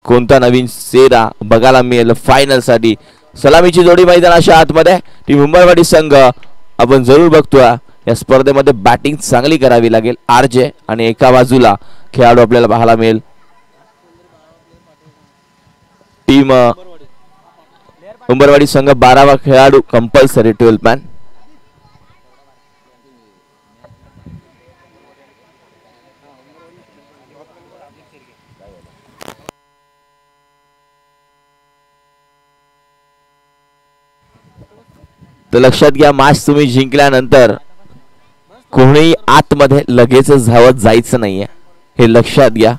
कोणता नवीन चेहरा बघायला मिळेल फायनल साठी. सलामीची जोडी मैदानाच्या आतमध्ये टीम उंबरवाडी संघ आपण जरूर बघतोय. या स्पर्धेमध्ये बॅटिंग चांगली करावी लागेल आरजे आणि एका बाजूला खेळाडू आपल्याला पाहायला मिळेल टीम उंबरवाडी संघ 12वा खेळाडू कंपल्सरी 12 मॅन. तर लक्षात घ्या मॅच तुम्ही जिंकल्यानंतर कोणीही आतमध्ये लगेच धावत जायचं नाहीये हे लक्षात घ्या.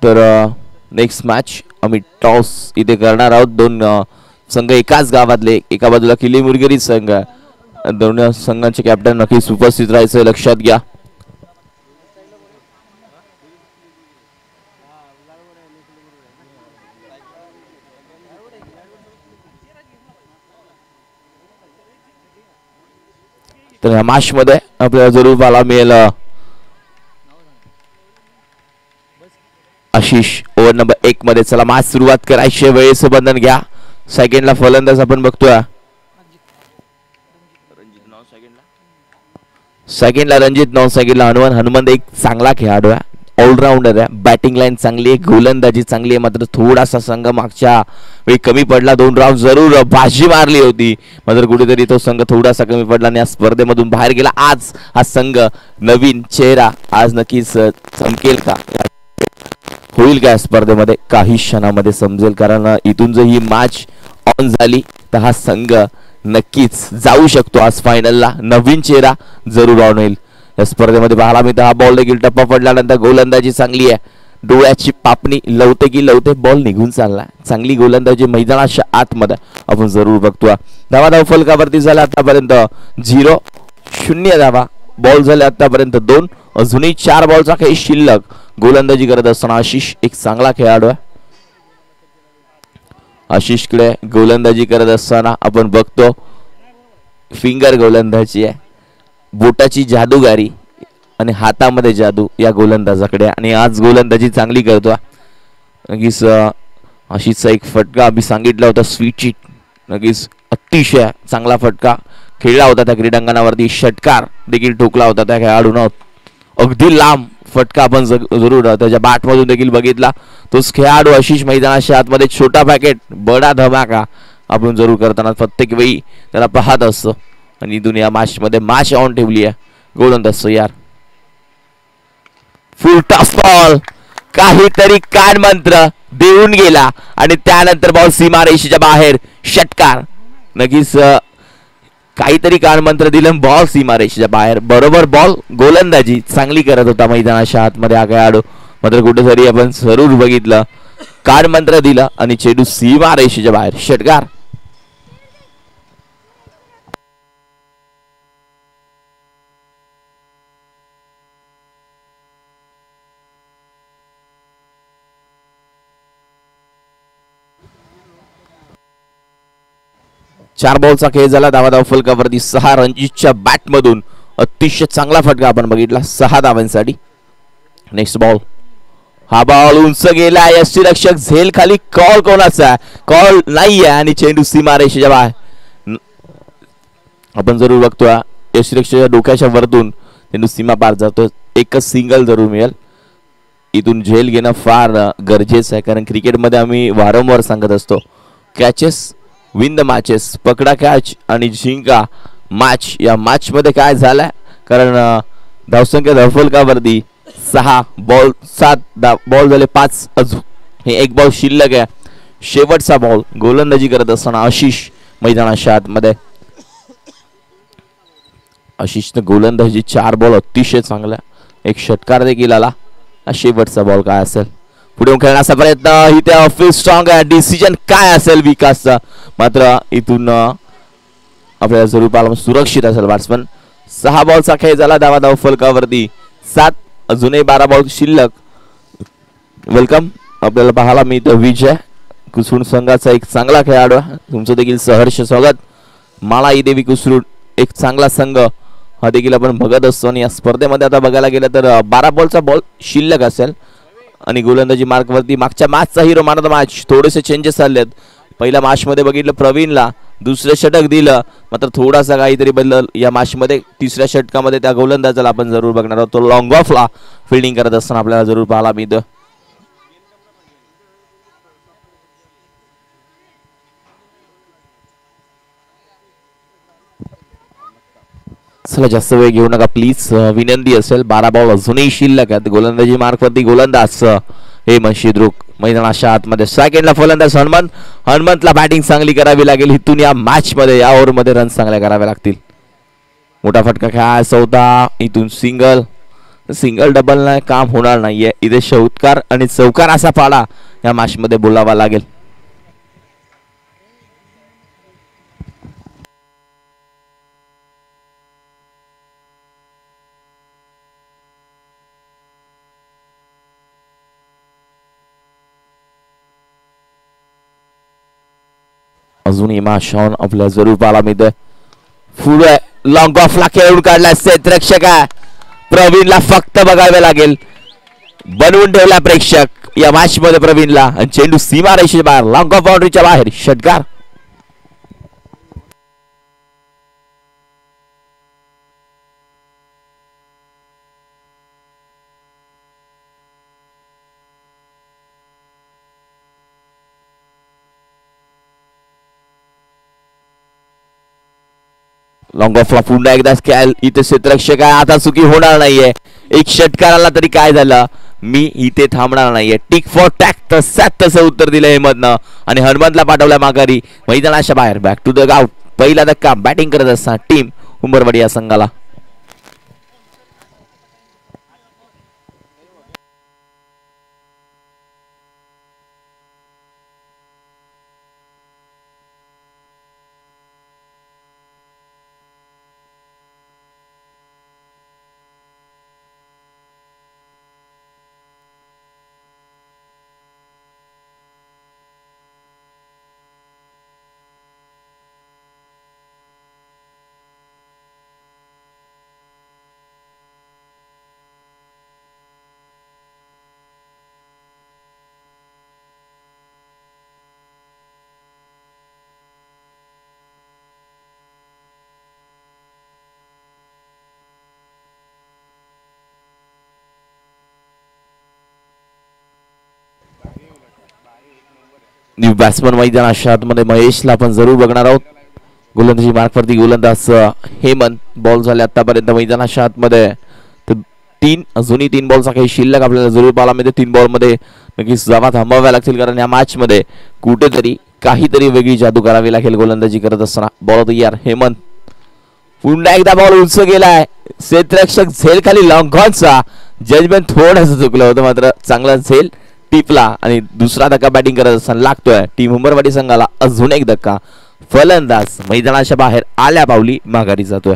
तर नेक्स्ट मॅच आम्ही टॉस इथे करणार आहोत. दोन संघ एकाच गावातले एका बाजूला किल्ली मुरगेरी संघ दोन्ही संघांचे कॅप्टन नक्कीच उपस्थित राहायचं लक्षात घ्या. तर या मॅच मध्ये आपल्याला जरूर पाहायला मिळेल आशिष ओव्हर नंबर 1 मध्ये. चला मॅच सुरुवात करायची वेळेचं बंधन घ्या. सेकंडला फलंदाज आपण बघतोय सेकंडला रणजित 9 सेकंडला हनुमंत एक चांगला खेळाडू आहे ऑलराऊंडर आहे. बॅटिंग लाईन चांगली आहे गोलंदाजी चांगली आहे मात्र थोडासा संघ मागच्या वेळी कमी पडला. 2 राऊंड जरूर बाजी मारली होती मात्र कुठेतरी तो संघ थोडासा कमी पडला आणि या स्पर्धेमधून बाहेर गेला. आज हा संघ नवीन चेहरा आज नक्कीच चमकेल का होईल का स्पर्धेमध्ये काही क्षणामध्ये समजेल. कारण इथून जर ही मॅच ऑन झाली तर हा संघ नक्कीच जाऊ शकतो आज फायनलला. नवीन चेहरा जरूर ऑन होईल या स्पर्धेमध्ये पाहायला मिळतं. हा बॉल देखील टप्पा पडल्यानंतर गोलंदाजी चांगली आहे. डोळ्याची पापणी लवते की लवते बॉल निघून चालला. चांगली गोलंदाजी मैदानाच्या आतमध्ये आपण जरूर बघतोय. धावा फलकावरती झाला आतापर्यंत 0 धावा. बॉल झाले आतापर्यंत 2. अजूनही 4 बॉलचा काही शिल्लक. गोलंदाजी करत असताना आशिष एक चांगला खेळाडू आहे. आशिषकडे गोलंदाजी करत असताना आपण बघतो फिंगर गोलंदाजी आहे. बोटाची जादूगारी आणि हातामध्ये जादू या गोलंदाजाकडे आणि आज गोलंदाजी चांगली करतो. नक्कीच आशिषचा एक फटका आम्ही सांगितला होता स्वीट चिट नक्कीच अतिशय चांगला फटका खेळला होता त्या क्रीडांगणावरती. षटकार देखील ठोकला होता त्या खेळाडूनं. अगदी लांब फटका आपण जरूर त्याच्या बॅट मधून देखील बघितला. तोच खेळाडू आशिष मैदानाच्या आतमध्ये छोटा पॅकेट बडा धमाका आपण जरूर करताना प्रत्येक वेळी त्याला पाहत असतो आणि दुनिया मॅच मध्ये मॅच ऑन ठेवली आहे गोलंदाज यार. फुल टॉस बॉल काहीतरी कान मंत्र देऊन गेला आणि त्यानंतर बॉल सीमारेषेच्या बाहेर. षटकार नक्कीच काहीतरी कान मंत्र दिलं बॉल सीमारेषेच्या बाहेर. बरोबर बॉल गोलंदाजी चांगली करत होता मैदानाच्या आतमध्ये हा खेळाडू मात्र कुठेतरी आपण जरूर बघितलं कान मंत्र दिलं आणि चेंडू सीमारेषेच्या बाहेर. षटकार. चार बॉलचा खेळ झाला. धावा फलकावरती 6. रणजितच्या बॅट मधून अतिशय चांगला फटका आपण बघितला 6 धावांसाठी. Next ball. हा बॉल उंच गेला. यष्टीरक्षक झेल खाली. कॉल कोणाचा कॉल नाहीये आणि चेंडू सीमारेषेच्या बाहेर आपण जरूर बघतोय. यष्टीरक्षकाच्या डोक्याच्या वरतून चेंडू सीमा पार जातो. एकच सिंगल जरूर मिळेल. इथून झेल घेणं फार गरजेचं आहे कारण क्रिकेटमध्ये आम्ही वारंवार सांगत असतो कॅचेस विन द मॅचेस. पकडा कॅच आणि जिंका मॅच. या मॅच मध्ये काय झालंय कारण धावसंख्या धावफलकावरती 6 बॉल 7 बॉल झाले 5. अजून हे एक बॉल शिल्लक आहे. शेवटचा बॉल गोलंदाजी करत असताना आशिष मैदानाच्या आतमध्ये. आशिषने गोलंदाजी 4 बॉल अतिशय चांगला. एक षटकार देखील आला. शेवटचा बॉल काय असेल पुढे खेळण्याचा प्रयत्न. इथे ऑफिस स्ट्रॉंग आहे. डिसिजन काय असेल विकासचा मात्र इथून आपल्याला जरूर पाहायला सुरक्षित असेल बॅट्समन. 6 बॉलचा खेळ झाला. धावा फलकावरती 7. अजूनही 12 बॉल शिल्लक. वेलकम आपल्याला पाहायला मिळतं विजय कुसरुण संघाचा एक चांगला खेळाडू. तुमचं देखील सहर्ष स्वागत. माळाई देवी कुसरुण एक चांगला संघ हा देखील आपण बघत असतो. आणि या स्पर्धेमध्ये आता बघायला गेलं तर 12 बॉलचा बॉल शिल्लक असेल आणि गोलंदाजी मार्कवरती मागच्या मॅचचा hero man of the match. थोडेसे चेंजेस झालेत. पहिल्या मॅचमध्ये बघितलं प्रवीणला दुसरं षटक दिलं, मात्र थोडासा काहीतरी बदल या मॅचमध्ये. तिसऱ्या षटकामध्ये त्या गोलंदाजाला आपण जरूर बघणार आहोत. तो लॉंग ऑफला फिल्डिंग करत असताना आपल्याला जरूर पाहायला मिळतं. चला जास्त वेळ घेऊ नका प्लीज, विनंती असेल. 12 बॉल अजूनही शिल्लक आहेत. गोलंदाजी मार्कवरती गोलंदाज हेमंत शिद्रुक मैदानाच्या आतमध्ये. सेकंडला फलंदाज हनुमंतला बॅटिंग चांगली करावी लागेल. इथून या मॅच मध्ये या ओव्हरमध्ये रन चांगल्या करावे लागतील. मोठा फटका खेळायचा होता. इथून सिंगल डबल नाही काम होणार नाहीये. इथे षटकार आणि चौकार असा पाडा या मॅच मध्ये बोलावा लागेल. अजून इमा शॉन आपल्याला जरूर पाहायला मिळतोय. पुढे लॉंग ऑफला खेळून काढला क्षेत्ररक्षक आहे. प्रवीणला फक्त बघावे लागेल. बनवून ठेवला प्रेक्षक या मॅच मध्ये प्रवीणला. आणि चेंडू सीमा रेषेच्या बाहेर, लॉंग ऑफ बाउंड्रीच्या बाहेर. षटकार. लॉंग ऑफला पुन्हा एकदा स्कॅल. इथे क्षेत्ररक्षक आहे. आता चुकी होणार नाहीये. एक षटकाराला तरी काय झालं, मी इथे थांबणार नाहीये. टिक फॉर टॅक तसं उत्तर दिलं हेमंतनं आणि हनुमंतला पाठवलं माघारी मैदानाच्या बाहेर. Back to the ground. पहिला धक्का बॅटिंग करत असताना टीम उंबरवाडी या संघाला. न्यू बॅट्समन मैदानाच्या आतमध्ये महेशला आपण जरूर बघणार आहोत. गोलंदाजी मार्कवरती गोलंदाज हेमंत. बॉल झाले आतापर्यंत मैदानाच्या आतमध्ये अजूनही 3 बॉलचा काही शिल्लक आपल्याला जरूर पाहायला मिळते. 3 बॉलमध्ये नक्कीच जावा थांबाव्या लागतील, कारण या मॅच मध्ये कुठेतरी काहीतरी वेगळी जादू करावी लागेल गोलंदाजी करत असताना. बॉल तयार. हेमंत पुन्हा एकदा बॉल उंच गेलाय. क्षेत्ररक्षक झेल खाली लॉंग ऑनचा. जजमेंट थोडंसं चुकलं होतं, मात्र चांगला झेल टिपला आणि दुसरा धक्का बॅटिंग करत असताना लागतोय. टीम उंबरवाडी संघाला अजून एक धक्का. फलंदाज मैदानाच्या बाहेर आल्या पावली माघारी जातोय.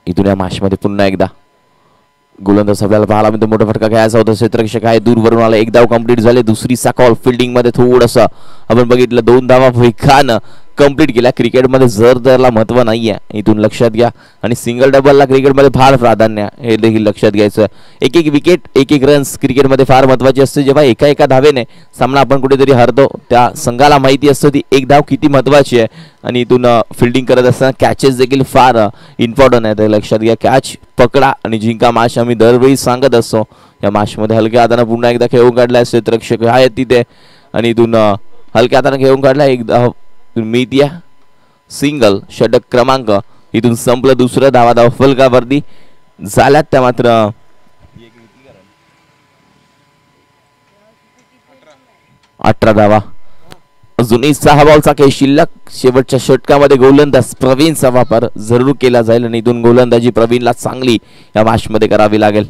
इथून या मॅच मध्ये पुन्हा एकदा गोलंदाज आपल्याला पाहायला मिळतो. मोठा फटका घ्यायचा होता. क्षेत्ररक्षक आहे दूरवरून आला. 1 धाव कंप्लीट झाले. दुसरी कॉल फिल्डिंग मध्ये थोडंसं आपण बघितलं. 2 धावा वेगानं कंप्लीट केल्या. क्रिकेटमध्ये जर त्याला महत्व नाहीये, इथून लक्षात घ्या. आणि सिंगल डबलला क्रिकेटमध्ये फार प्राधान्य, हे देखील लक्षात घ्यायचं. एक विकेट, 1 रन्स क्रिकेटमध्ये फार महत्वाची असते. जेव्हा एका धावेने सामना आपण कुठेतरी हरतो, त्या संघाला माहिती असतं ती 1 धाव किती महत्वाची आहे. आणि इथून फिल्डिंग करत असताना कॅचेस देखील फार इम्पॉर्टंट आहे, ते लक्षात घ्या. कॅच पकडा आणि जिंका मॅच आम्ही दरवेळी सांगत असतो. या मॅचमध्ये हलक्या हाताने पुन्हा एकदा खेळून काढलाय. क्षेत्ररक्षक आहेत तिथे आणि इथून हलक्या हाताने खेळून काढला. 1 धाव मिळतीया. सिंगल. षटक क्रमांक इथून संपलं. दुसरं धाव फलकावरती झाल्यात त्या. मात्र 18 धावा. अजूनही 6 बॉलचा खेळ शिल्लक. शेवटच्या षटकामध्ये गोलंदाज प्रवीणचा वापर जरूर केला जाईल आणि इथून गोलंदाजी प्रवीणला चांगली या मॅच मध्ये करावी लागेल.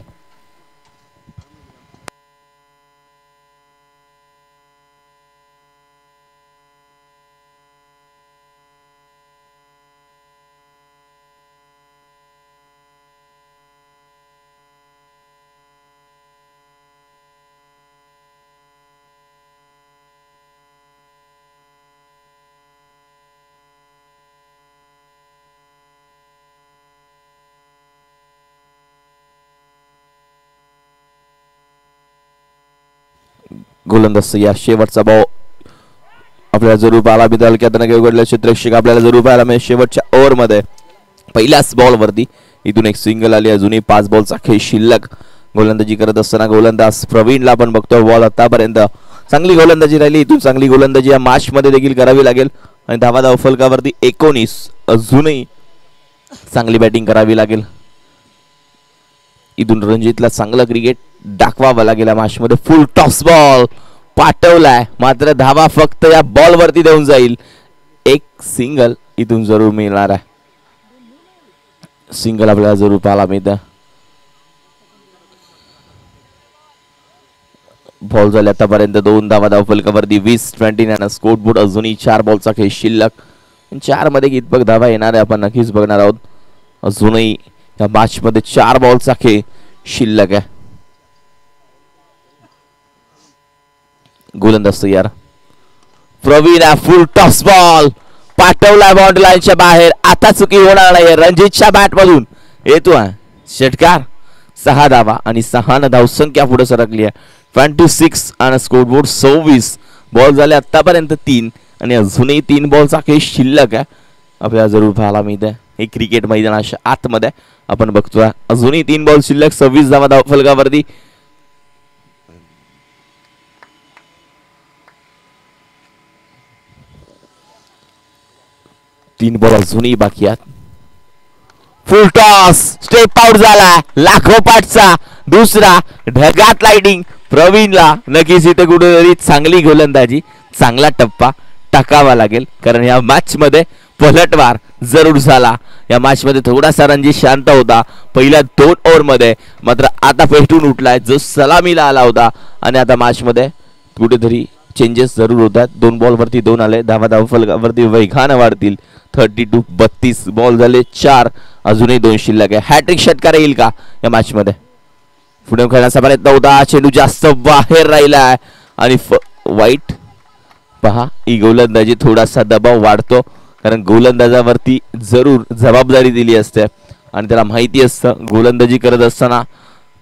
गोलंदाज या शेवटचा बॉल आपल्याला जरूर पाहायला मिळेल. की उघडले क्षेत्ररक्षक आपल्याला जरूर पाहायला मिळेल. शेवटच्या ओव्हरमध्ये पहिल्याच बॉलवरती इथून एक सिंगल आली. अजूनही 5 बॉलचा खेळ शिल्लक. गोलंदाजी करत असताना गोलंदाज प्रवीणला आपण बघतोय. बॉल आतापर्यंत चांगली गोलंदाजी राहिली. इथून चांगली गोलंदाजी या मॅच मध्ये देखील करावी लागेल आणि धावा फलकावरती 19. अजूनही चांगली बॅटिंग करावी लागेल. इथून रणजितला चांगलं क्रिकेट दाखवावं लागेल या मॅच मध्ये. फुल टॉस बॉल पाठवलाय मात्र धावा फक्त या बॉल वरती देऊन जाईल. एक सिंगल इथून जरूर मिळणार आहे. सिंगल आपल्याला जरूर पाहायला मिळतं. बॉल झाले आतापर्यंत 2 धावा फलकावरती. 20-29 स्कोर बोर्ड. अजूनही 4 बॉलचा खेळ शिल्लक. 4 मध्ये कितपत धावा येणार आहे आपण नक्कीच बघणार आहोत. अजूनही या मॅच मध्ये 4 बॉलचा खेळ शिल्लक आहे. गोलंदाज तयार. प्रवीण फुल टॉस बॉल पाठवला बाउंड्री लाईनच्या बाहेर. आता चुकी होणार नाही. रणजितच्या बॅट मधून येतो षटकार. 6 धावा आणि 6 धावसंख्या पुढे सरकली आहे. 26 आणि स्कोर बोर्ड 26. बॉल झाले आतापर्यंत 3 आणि अजूनही 3 बॉलचा खेळ शिल्लक आहे. आपल्याला जरूर पाहायला मिळत आहे. हे क्रिकेट मैदानाच्या आतमध्ये आपण बघतोय. अजूनही 3 बॉल शिल्लक. 26 धावा धावफलकावरती. तीन बॉल अजूनही बाकी आहेत. फुल टॉस स्टेप आउट झाला. लाखोपाटचा दुसरा. ढगात लाइटिंग. प्रवीणला नक्कीच इथे कुठेतरी चांगली गोलंदाजी चांगला टप्पा टाकावा लागेल कारण या मॅच मध्ये पलटवार जरूर झाला. या मॅच मध्ये थोडासा रणजित शांत होता पहिल्या 2 ओव्हर मध्ये मात्र आता पेटून उठलाय जो सलामीला आला होता आणि आता मॅच मध्ये कुठेतरी चेंजेस जरूर होतात. 2 बॉल वरती 2 आले. धावा फलकावरती वेगाने वाढतील. 32-32 बॉल झाले 4. अजूनही 2 शिल्लक आहे. हॅट्रिक षटकार येईल का या मॅच मध्ये. पुढे खेळण्याचा प्रयत्न होता. चेंडू जास्त बाहेर राहिलाय आणि वाईट पहा ही गोलंदाजी थोडासा दबाव वाढतो कारण गोलंदाजावरती जरूर जबाबदारी दिली असते आणि त्याला माहिती असतं गोलंदाजी करत असताना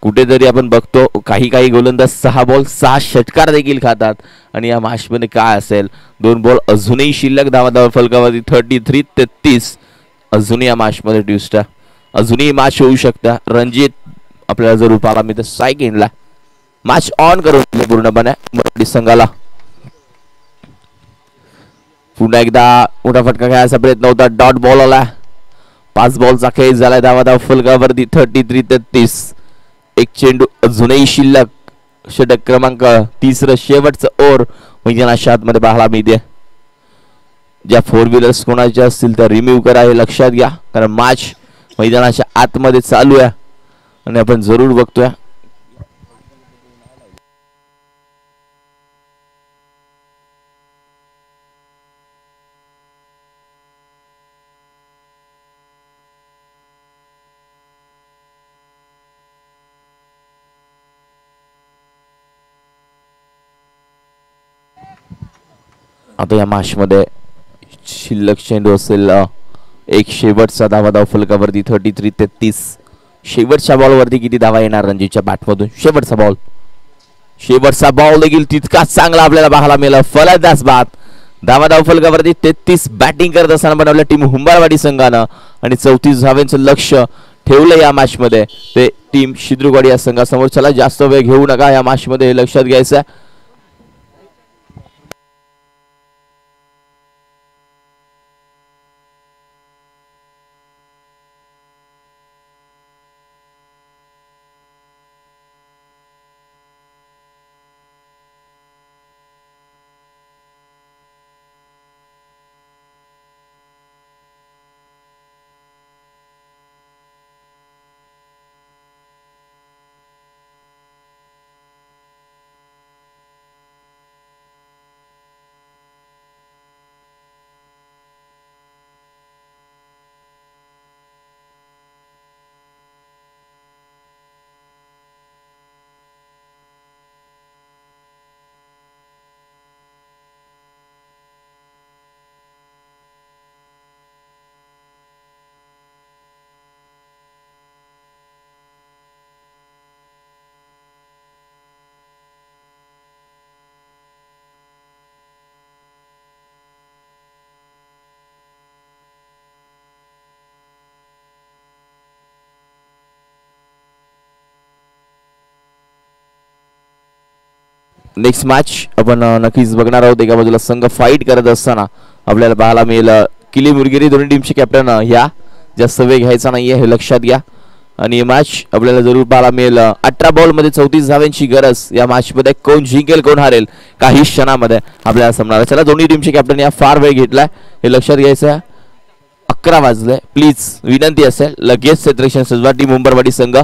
कुठेतरी आपण बघतो काही गोलंदाज 6 बॉल 6 षटकार देखील खातात आणि या मॅच मध्ये काय असेल. 2 बॉल अजूनही शिल्लक. धावा फलकावरती 33-33. अजूनही या मॅच मध्ये ट्विस्ट आहे. अजूनही मॅच होऊ शकता. रणजित आपल्याला जरूर पाहायला मिळतं सायकिंगला मॅच ऑन करून पूर्णपणे मराठी संघाला. पुन्हा एकदा मोठा फटका खेळायचा प्रयत्न होता. डॉट बॉल आला. 5 बॉलचा खेळ झालाय. धावा फलकावरती 33-33. एक चेंडू अजूनही शिल्लक. षटक क्रमांक 3 शेवटचं ओव्हर मैदानाच्या आतमध्ये पाहायला मिळते. ज्या 4 व्हीलर्स कोणाच्या असतील त्या रिमूव्ह करा हे लक्षात घ्या कारण मॅच मैदानाच्या आतमध्ये चालू आहे आणि आपण जरूर बघतोय. आता या मॅच मध्ये शिल्लक चेंडू असेल एक शेवटचा धावा फलकावरती 33-33. शेवटच्या बॉलवरती किती धावा येणार रणजितच्या बॅटमधून. शेवटचा बॉल देखील तितकाच चांगला आपल्याला पाहायला मिळाला. फलंदाज बाद. धावा फलकावरती 33. बॅटिंग करत असताना बनवलं टीम हुंबारवाडी संघानं आणि 34 धावांचं लक्ष ठेवलं या मॅच मध्ये ते टीम शिद्रुगवाडी या संघासमोर. चला जास्त वेळ घेऊ नका या मॅच मध्ये हे लक्षात घ्यायचं आहे. नेक्स्ट मॅच आपण नक्कीच बघणार आहोत. एका बाजूला संघ फाईट करत असताना आपल्याला पाहायला मिळेल किली मुरगिरी दोन्ही टीमचे कॅप्टन ह्या जास्त वेळ घ्यायचा नाहीये हे लक्षात घ्या. आणि ही मॅच आपल्याला जरूर पाहायला मिळेल. 18 बॉलमध्ये 34 धावांची गरज. या मॅचमध्ये कोण जिंकेल कोण हारेल काही क्षणामध्ये आपल्याला समजणार. चला दोन्ही टीमचे कॅप्टन या फार वेळ घेतलाय हे लक्षात घ्यायचं आहे. 11 वाजले. प्लीज विनंती असेल लगेच क्षेत्ररक्षण सजवा टीम उंबरवाडी संघ.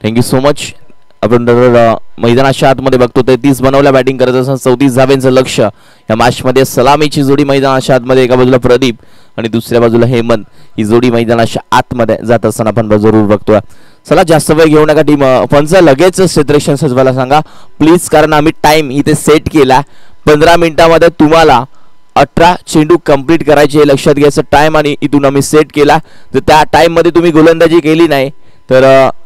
Thank you so much. आपण मैदानाच्या आतमध्ये बघतो 33 बनवल्या बॅटिंग करत असताना 34 धावांचं लक्ष. या मॅचमध्ये सलामीची जोडी मैदानाच्या आतमध्ये एका बाजूला प्रदीप आणि दुसऱ्या बाजूला हेमंत ही जोडी मैदानाच्या आतमध्ये जात असताना आपण जरूर बघतोय. चला जास्त वेळ घेऊ नका टीम पंच लगेच क्षेत्ररक्षण सजवायला सांगा प्लीज, कारण आम्ही टाइम इथे सेट केला. 15 मिनिटांमध्ये तुम्हाला 18 चेंडू कंप्लीट करायचे हे लक्षात घ्यायचं टाइम आणि इथून आम्ही सेट केला. तर त्या टाइम मध्ये तुम्ही गोलंदाजी केली नाही तर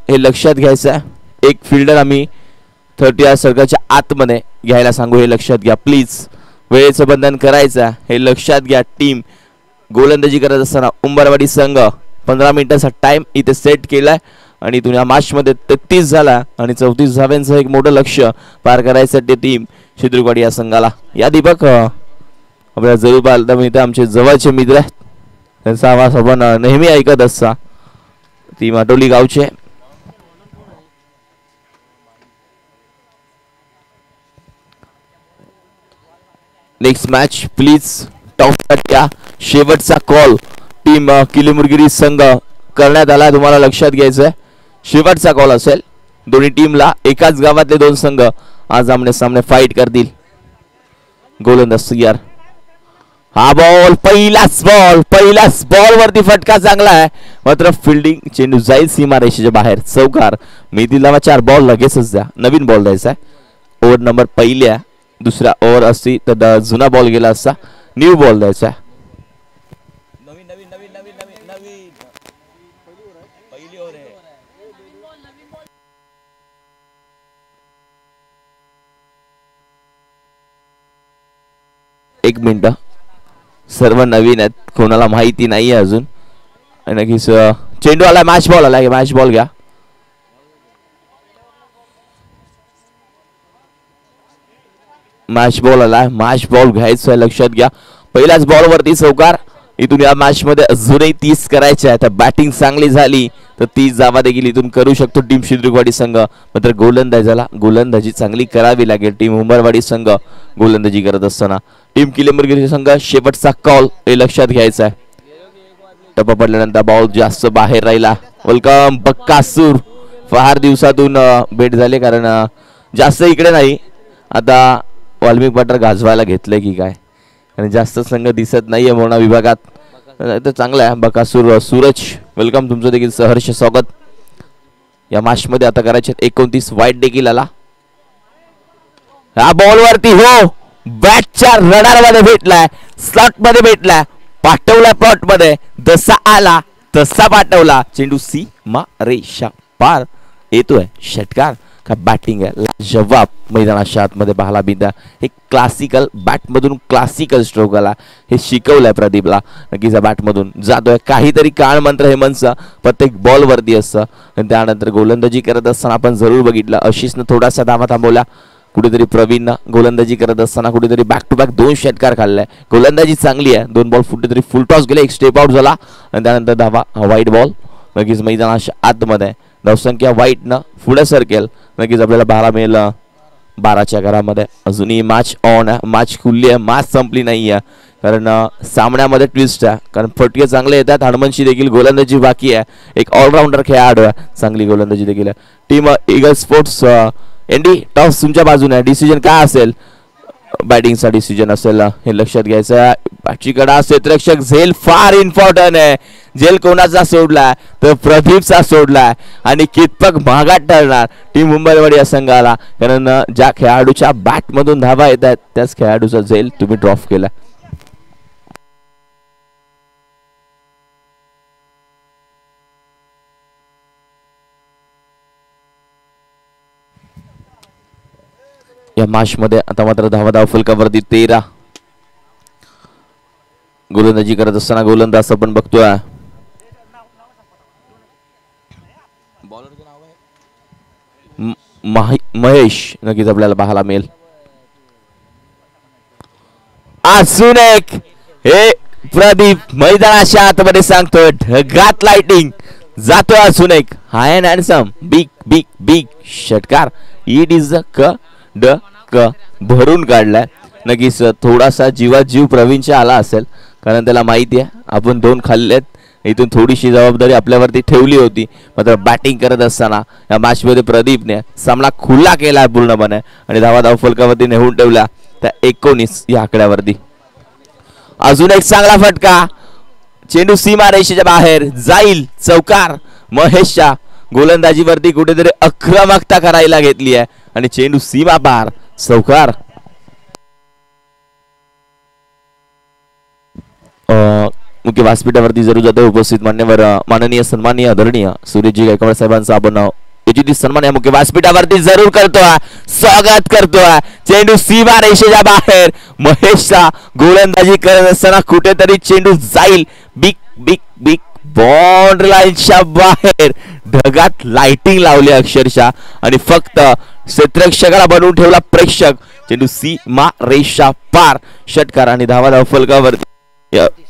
हे लक्षात घ्यायचं आहे. एक फिल्डर आम्ही 30 सर्कलच्या आतमध्ये घ्यायला सांगू हे लक्षात घ्या प्लीज. वेळेचं बंधन करायचं हे लक्षात घ्या. टीम गोलंदाजी करत असताना उंबरवाडी संघ 15 मिनिटाचा टाइम इथे सेट केलाय आणि इथून या मॅचमध्ये 33 झाला आणि 34 धावांचं एक मोठं लक्ष पार करायसाठी टीम शिद्रुकवाडी या संघाला. या दीपक आपल्याला जरूर पाहायला मिळतं आमचे जवळचे मित्र आहेत त्यांचा आवाज आपण नेहमी ऐकत असता. ती माटोली गावचे. नेक्स्ट मॅच प्लीज टॉप या शेवटचा कॉल टीम किलीमुरगिरी संघ करण्यात आला. तुम्हाला लक्षात घ्यायचं आहे शेवटचा कॉल असेल. दोन्ही टीमला एकाच गावातले दोन संघ आज आमने सामने फाईट करतील. गोलंदाज तयार. हा बॉल पहिलाच बॉल वरती फटका चांगला आहे मात्र फिल्डिंग चेंडू जाईल सीमारेषेच्या बाहेर. चौकार. मेहदी लावा 4 बॉल लगेचच द्या. नवीन बॉल द्यायचा आहे. ओव्हर नंबर पहिल्या दुसरा ओव्हर असती तर जुना बॉल गेला असता. न्यू बॉल द्यायचा. एक मिनिट. सर्व नवीन आहेत कोणाला माहिती नाहीये अजून. नक्कीच चेंडू आला. मॅच बॉल आला. मॅच बॉल घ्या. मॅच बॉल आला. मॅच बॉल घ्यायचा आहे लक्षात घ्या. पहिल्याच बॉल वरती चौकार. इथून या मॅच मध्ये अजूनही 30 करायचे आहे. तर बॅटिंग चांगली झाली तर 30 धावा देखील इथून करू शकतो टीम शिद्रुकवाडी संघ. मात्र गोलंदाजी चांगली करावी लागेल. टीम उंबरवाडी संघ गोलंदाजी करत असताना टीम किलीमुरगिरी संघ शेवटचा कॉल हे लक्षात घ्यायचा आहे. टप्पा पडल्यानंतर बॉल जास्त बाहेर राहिला. वेलकम बक्कासूर. फार दिवसातून भेट झाली कारण जास्त इकडे नाही. आता वाल्मिक पठार गाजवायला घेतलंय की काय आणि जास्त संघ दिसत नाहीये मोना विभागात. तर चांगला आहे. बकासूर सूरज वेलकम. तुमचं देखील सहर्ष स्वागत. या मॅच मध्ये आता करायचे 29 वाईट देखील आला. हा बॉल वरती हो बॅटच्या रडार मध्ये भेटलाय. स्लॉट मध्ये भेटलाय. पाठवला प्लॉट मध्ये. जसा आला तसा पाठवला. चेंडू सीमा रेषा पार. येतोय षटकार का बॅटिंग आहे जवाब मैदानाच्या आतमध्ये पाहायला मिळतं. एक क्लासिकल बॅटमधून क्लासिकल स्ट्रोक आला हे शिकवलंय प्रदीपला. नक्कीच बॅटमधून जातोय. काहीतरी काळ मंत्र हेमंतचा प्रत्येक बॉल वरती असतं. त्यानंतर गोलंदाजी करत असताना आपण जरूर बघितलं आशिषनं थोडासा धावा थांबवला. कुठेतरी प्रवीण गोलंदाजी करत असताना कुठेतरी बॅक टू बॅक 2 षटकार खाल्लाय. गोलंदाजी चांगली आहे. 2 बॉल कुठेतरी फुल टॉस गेले, एक स्टेप आउट झाला आणि त्यानंतर धावा व्हाईट बॉल. नक्कीच मैदानाच्या आतमध्ये धावसंख्या व्हाईटनं पुढे सरकेल. नक्कीच आपल्याला पाहायला मिळेल 12च्या घरामध्ये. अजूनही मॅच ऑन आहे, मॅच खुलली आहे, मॅच संपली नाही आहे. कारण सामन्यामध्ये ट्विस्ट आहे, कारण फटके चांगले येतात. हनुमनशी देखील गोलंदाजी बाकी आहे. एक ऑलराऊंडर खेळाडू आहे, चांगली गोलंदाजी देखील आहे. टीम ईगल स्पोर्ट्स एनडी टॉस तुमच्या बाजूने आहे. डिसिजन काय असेल? बॅटिंगचा डिसिजन असेल हे लक्षात घ्यायचं. बॅटची कडा क्षेत्ररक्षक झेल फार इम्पॉर्टंट आहे. झेल कोणाचा सोडलाय तर प्रदीपचा सोडलाय आणि कितपत महागात ठरणार टीम मुंबईवाडी या संघाला. कारण ज्या खेळाडूच्या बॅट मधून धावा येत आहेत त्याच खेळाडूचा झेल तुम्ही ड्रॉप केला. या मॅच मध्ये आता मात्र धावा फलकावरती 13. गोलंदाजी करत असताना गोलंदाज आपण बघतोय महेश. नक्कीच आपल्याला पाहायला मिळेल. अजून एक हे प्रदीप मैदानाच्या आतमध्ये सांगतोय ढगात लाइटिंग जातोय. अजून एक high and handsome big big big षटकार. इट इज क ड क भरून काढलाय. नक्कीच थोडासा जीवात जीव प्रवीणच्या आला असेल, कारण त्याला माहिती आहे आपण 2 खाल्लेत. इथून थोडीशी जबाबदारी आपल्यावरती ठेवली होती. मात्र बॅटिंग करत असताना या मॅच मध्ये प्रदीपने सामना खुला केला पूर्णपणे आणि धावा फलकावरती नेऊन ठेवला त्या 19 या आकड्यावरती. अजून एक चांगला फटका. चेंडू सीमा रेषेच्या बाहेर जाईल. चौकार. महेशच्या गोलंदाजीवरती कुठेतरी आक्रमकता करायला घेतली आहे आणि चेंडू सीमा पार. चौकार. मुख्य व्यासपीठावरती जरूर जातो उपस्थित मान्यवर माननीय सन्माननीय आदरणीय सूर्यजी गायकवाड साहेबांचा आपण याची सन्मान या मुख्य व्यासपीठावरती जरूर करतोय, स्वागत करतोय. चेंडू सीमा रेषेच्या बाहेर. महेशचा गोलंदाजी करत असताना कुठेतरी चेंडू जाईल बिग बिग बिग बाउंड्री लाईनच्या बाहेर. ढगात लाइटिंग लावली अक्षरशः आणि फक्त क्षेत्ररक्षकाला बनवून ठेवला प्रेक्षक. चेंडू सीमा रेषा पार. षटकार आणि धावा फलकावरती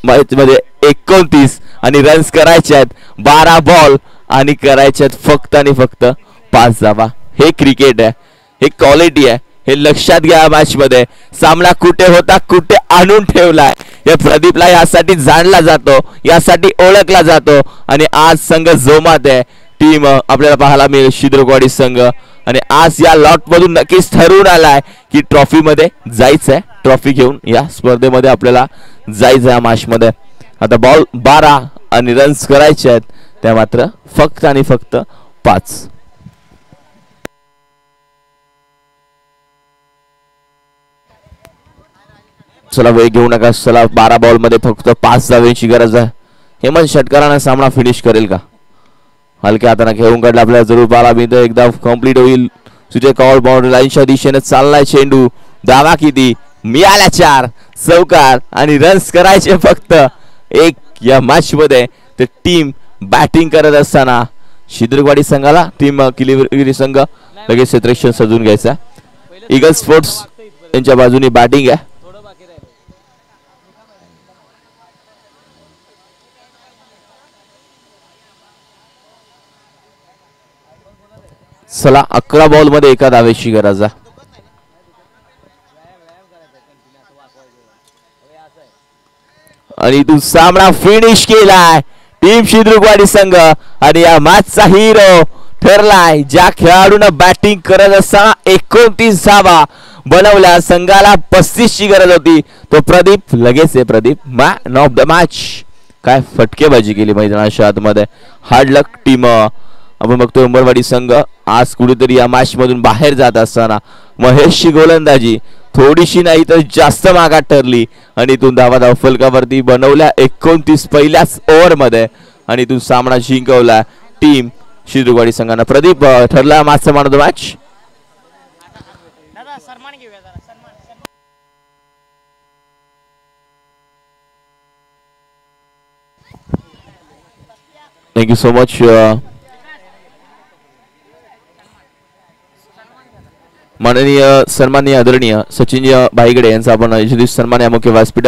मॅच मध्ये 29 आणि रन्स करायचे आहेत 12 बॉल आणि करायचे आहेत फक्त आणि फक्त 5 धावा. हे क्रिकेट आहे, हे क्वालिटी आहे. हे लक्षात घ्या. मॅच मध्ये सामना कुठे होता कुठे आणून ठेवलाय. या प्रदीपला यासाठी जाणला जातो, यासाठी ओळखला जातो आणि आज संघ जोमात आहे. टीम आपल्याला पाहायला मिळेल शिद्रकवाडी संघ आणि आज या लॉट मधून नक्कीच ठरवून आलाय की ट्रॉफी मध्ये जायचंय. ट्रॉफी घेऊन या स्पर्धेमध्ये आपल्याला जायचं या मॅच मध्ये. आता बॉल 12 आणि रन्स करायचे आहेत त्या मात्र फक्त आणि फक्त 5. चला वेळ घेऊ नका. चला 12 बॉल मध्ये फक्त 5 धावांची गरज आहे. हेमंत षटकाराने सामना फिनिश करेल का? हलक्या हाताने खेळून काढला. आपल्याला जरूर पाहायला मिळतं एकदा कंप्लीट होईल. तुझे कॉल बाउंड्री लाईनच्या दिशेने चाललाय चेंडू. धावा किती मिळाल्या? 4. चौकार आणि रन्स करायचे फक्त 1 या मॅच मध्ये. तर टीम बॅटिंग करत असताना शिद्रकवाडी संघाला टीम किलीगिरी संघ लगेच क्षेत्ररक्षण सजून घ्यायचा. ईगल स्पोर्ट्स यांच्या बाजूने बॅटिंग आहे. चला 11 बॉल मध्ये 1 धावेची गरज आहे. आणि तू सामना फिनिश केलाय टीम शिद्रकवाडी संघ आणि या मॅचचा हिरो ठरलाय ज्या खेळाडूने बॅटिंग करत असताना 29 धावा बनवल्या. संघाला 35 ची गरज होती. तो प्रदीप. लगेच आहे Pradeep man of the match. काय फटकेबाजी केली मैदानाच्या आतमध्ये. हार्ड लक टीम आपण बघतोय उंबरवाडी संघ आज कुठेतरी या मॅच मधून बाहेर जात असताना महेशची गोलंदाजी थोडीशी नाही तर जास्त मागात ठरली आणि इथून धावा फलकावरती बनवल्या 29 पहिल्याच ओव्हर मध्ये आणि इथून सामना जिंकवला टीम शिद्रकवाडी संघानं. प्रदीप ठरला मॅचचा man of the match. Thank you so much. माननीय सन्माननीय आदरणीय सचिन भाईगडे यांचा आपण सन्मान या मुख्य व्यासपीठावर